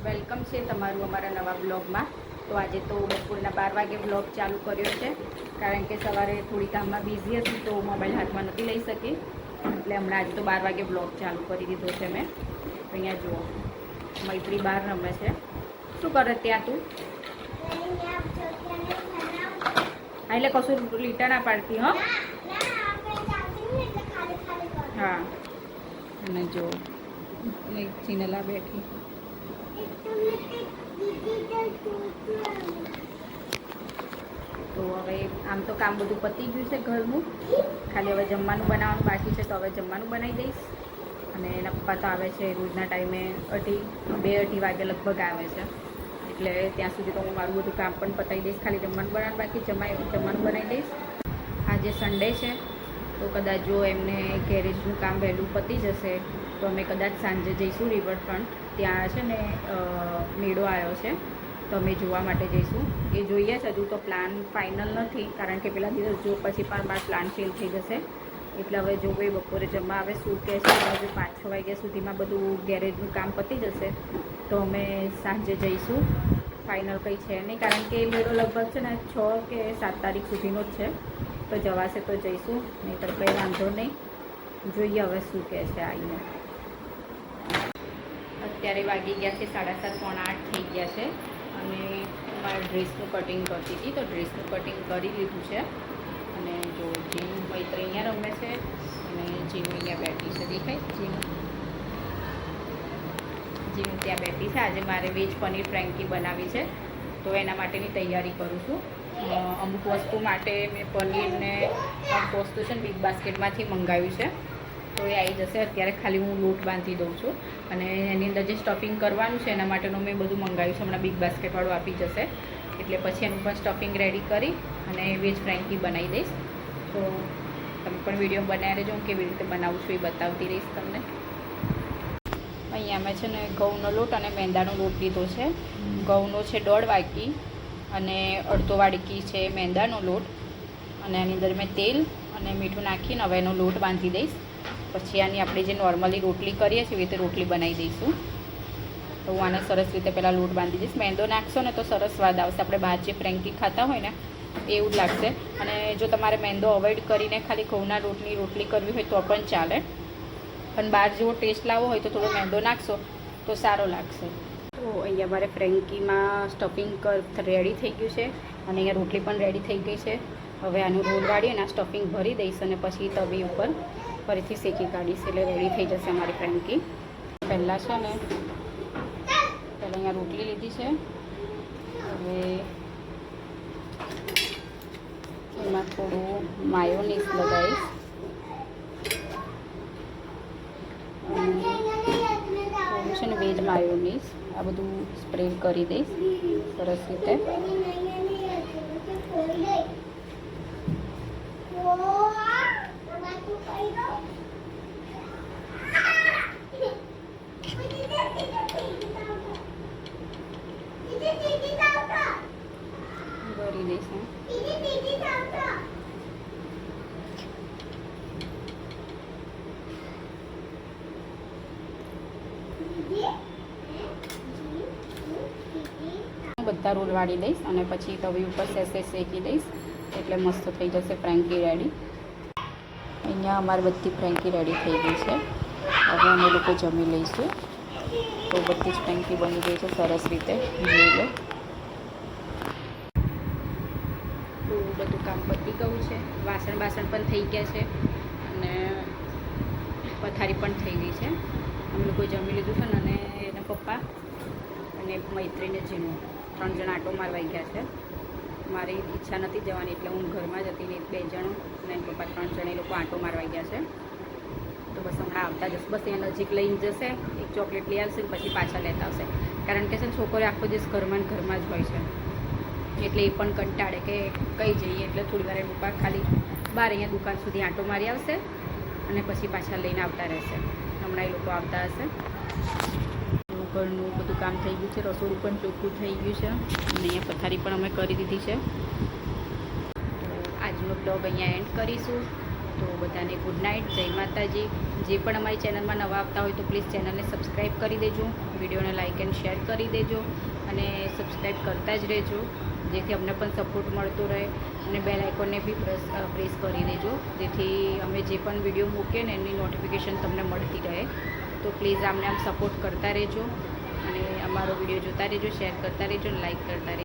Welcome છે તમારું અમારા નવા બ્લોગમાં. તો આજે તો બપોરના 12 વાગે બ્લોગ ચાલુ કર્યો છે, કારણ કે સવારે થોડી કામમાં બિઝી હતી તો મોબાઈલ હાથમાં નથી લઈ શકી, એટલે હમણાં આજે તો 12 વાગે બ્લોગ ચાલુ કરી દીધો છે મેં. અહીંયા જુઓ, મૈત્રી બહાર રમે છે. શું કરે ત્યાં તું? એટલે કશું લીટા ના પાડતી? હા, અને જો એક ચીનલા બેઠી. તો હવે આમ તો કામ બધું પતી ગયું છે ઘરનું, ખાલી હવે જમવાનું બનાવવાનું બાકી છે. તો હવે જમવાનું બનાવી દઈશ. અને એના પપ્પા તો આવે છે રોજના ટાઈમે 2-2:30 વાગે લગભગ આવે છે, એટલે ત્યાં સુધી તો હું મારું બધું કામ પણ પતાવી દઈશ. ખાલી જમવાનું બનાવવાનું બાકી, જમવાનું બનાવી દઈશ. આજે સન્ડે છે તો કદાચ જો એમને ગેરેજનું કામ વહેલું પતી જશે તો અમે કદાચ સાંજે જઈશું રિવરફ્રન્ટ. ત્યાં છે ને મેળો આવ્યો છે તો અમે જોવા માટે જઈશું. એ જોઈએ છે, હજુ તો પ્લાન ફાઇનલ નથી, કારણ કે પેલા દિવસ જો પછી પણ મારો પ્લાન ફેલ થઈ જશે. એટલે હવે જો ભાઈ બપોરે જમવા આવે શું કહે છે, હજુ 5-6 વાગ્યા સુધીમાં બધું ગેરેજનું કામ પતી જશે તો અમે સાંજે જઈશું. ફાઇનલ કંઈ છે નહીં, કારણ કે મેળો લગભગ છે ને 6 કે 7 તારીખ સુધીનો જ છે. તો જવાશે તો જઈશું, નહીંતર કંઈ વાંધો નહીં. જોઈએ હવે શું કહે છે આવીને. અત્યારે વાગી ગયા છે 7:30-8 થઈ ગયા છે, અને મારા ડ્રેસનું કટિંગ કરતી હતી તો ડ્રેસનું કટિંગ કરી લીધું છે. અને જો જીનું મૈત્રી અહીંયા રમે છે, અને જીનું અહીંયા બેઠી છે. દેખાય જીનું ત્યાં બેઠી છે. આજે મારે વેજ પનીર ફ્રેન્કી બનાવી છે, તો એના માટેની તૈયારી કરું છું. અમુક વસ્તુ માટે મેં પનીરને અમુક વસ્તુ છે ને બિગ બાસ્કેટમાંથી મંગાવ્યું છે, તો એ આવી જશે. અત્યારે ખાલી હું લોટ બાંધી દઉં છું, અને એની અંદર જે સ્ટફિંગ કરવાનું છે એના માટેનું મેં બધું મંગાવ્યું છે. હમણાં બિગ બાસ્કેટવાળું આપી જશે, એટલે પછી એનું પણ સ્ટફિંગ રેડી કરી અને વેજ ફ્રેન્કી બનાવી દઈશ. તો તમે પણ વિડીયો બનાવી રહેજો, હું કેવી રીતે બનાવું છું એ બતાવતી રહીશ તમને. અહીંયા મેં છે ને ઘઉંનો લોટ અને મેંદાનો લોટ લીધો છે. ઘઉંનો છે 1.5 વાટકી અને અડધો વાટકી છે મેંદાનો લોટ, અને આની અંદર મેં તેલ અને મીઠું નાખીને હવે એનો લોટ બાંધી દઈશ. પછી આની આપણે જે નોર્મલી રોટલી કરીએ છીએ એવી રીતે રોટલી બનાવી દઈશું. તો હું આને સરસ રીતે પહેલાં લોટ બાંધી દઈશ. મેંદો નાખશો ને તો સરસ સ્વાદ આવશે. આપણે બહાર જે ફ્રેન્કી ખાતા હોય ને એવું જ લાગશે. અને જો તમારે મેંદો અવોઇડ કરીને ખાલી ઘઉંના લોટની રોટલી કરવી હોય તો પણ ચાલે, પણ બહાર જેવો ટેસ્ટ લાવવો હોય તો થોડો મેંદો નાખશો તો સારો લાગશે. તો અહીંયા મારે ફ્રેન્કીમાં સ્ટફિંગ રેડી થઈ ગયું છે, અને અહીંયા રોટલી પણ રેડી થઈ ગઈ છે. હવે આનું રોલ વાળી અને આ સ્ટફિંગ ભરી દઈશ, અને પછી તવી ઉપર ફરીથી શેકી કાઢીશ, એટલે રેડી થઈ જશે અમારી ફ્રેન્કી. પહેલાં છે ને અહીંયા રોટલી લીધી છે. હવે એમાં થોડું માયોનીઝ લગાવીશ, થોડું છે ને વેજ માયોનીઝ આ બધું સ્પ્રેડ કરી દઈશ સરસ રીતે. ભરી દઈશું. બધા રોલ વાળી દઈશ, અને પછી તવી ઉપર સેસે શેકી દઈશ, એટલે મસ્ત થઈ જશે ફ્રેન્કી રેડી. અહીંયા અમારી બધી ફ્રેન્કી રેડી થઈ ગઈ છે. હવે અમે લોકો જમી લઈશું. તો બધી જ ફ્રેન્કી બની ગઈ છે સરસ રીતે, જોઈ લો. તો બધું કામ પતી ગયું છે. વાસણ પણ થઈ ગયા છે, અને પથારી પણ થઈ ગઈ છે. અમે લોકો જમી લીધું છે ને, અને એના પપ્પા અને મૈત્રીને જીનું 3 જણ આંટો મારવાઈ ગયા છે. મારી ઈચ્છા નથી જવાની, એટલે હું ઘરમાં જ હતી. 2 જણ અને પપ્પા 3 જણ એ લોકો આંટો મારવાઈ ગયા છે. તો બસ હમણાં આવતા જશે. બસ અહીંયા નજીક લઈને જશે, એક ચોકલેટ લઈ આવશે, પછી પાછા લેતા આવશે. કારણ કે છે ને છોકરીઓ આખો દિવસ ઘરમાં જ હોય છે, એટલે એ પણ કંટાળે કે કઈ જઈએ. એટલે થોડી વાર એ પપ્પા ખાલી બહાર અહીંયા દુકાન સુધી આંટો મારી આવશે, અને પછી પાછા લઈને આવતા રહેશે. હમણાં એ લોકો આવતા હશે. ઘરનું બધું કામ થઈ ગયું છે. રસોડું પણ ચોખ્ખું થઈ ગયું છે, અને અહીંયા પથારી પણ અમે કરી દીધી છે. તો આજનો બ્લોગ અહીંયા એન્ડ કરીશું. તો બધાને ગુડ નાઇટ, જય માતાજી. જે પણ અમારી ચેનલમાં નવા આવતા હોય તો પ્લીઝ ચેનલને સબસ્ક્રાઈબ કરી દેજો, વિડીયોને લાઇક એન્ડ શેર કરી દેજો અને સબસ્ક્રાઈબ કરતા જ રહેજો, જેથી અમને પણ સપોર્ટ મળતો રહે. અને બેલ આઇકોનને બી પ્રેસ કરી દેજો, જેથી અમે જે પણ વિડીયો મૂકીએ ને એની નોટિફિકેશન તમને મળતી રહે. તો પ્લીઝ આમને આમ સપોર્ટ કરતા રહેજો અને અમારો વિડીયો જોતા રહેજો, શેર કરતા રહેજો, લાઇક કરતા રહેજો.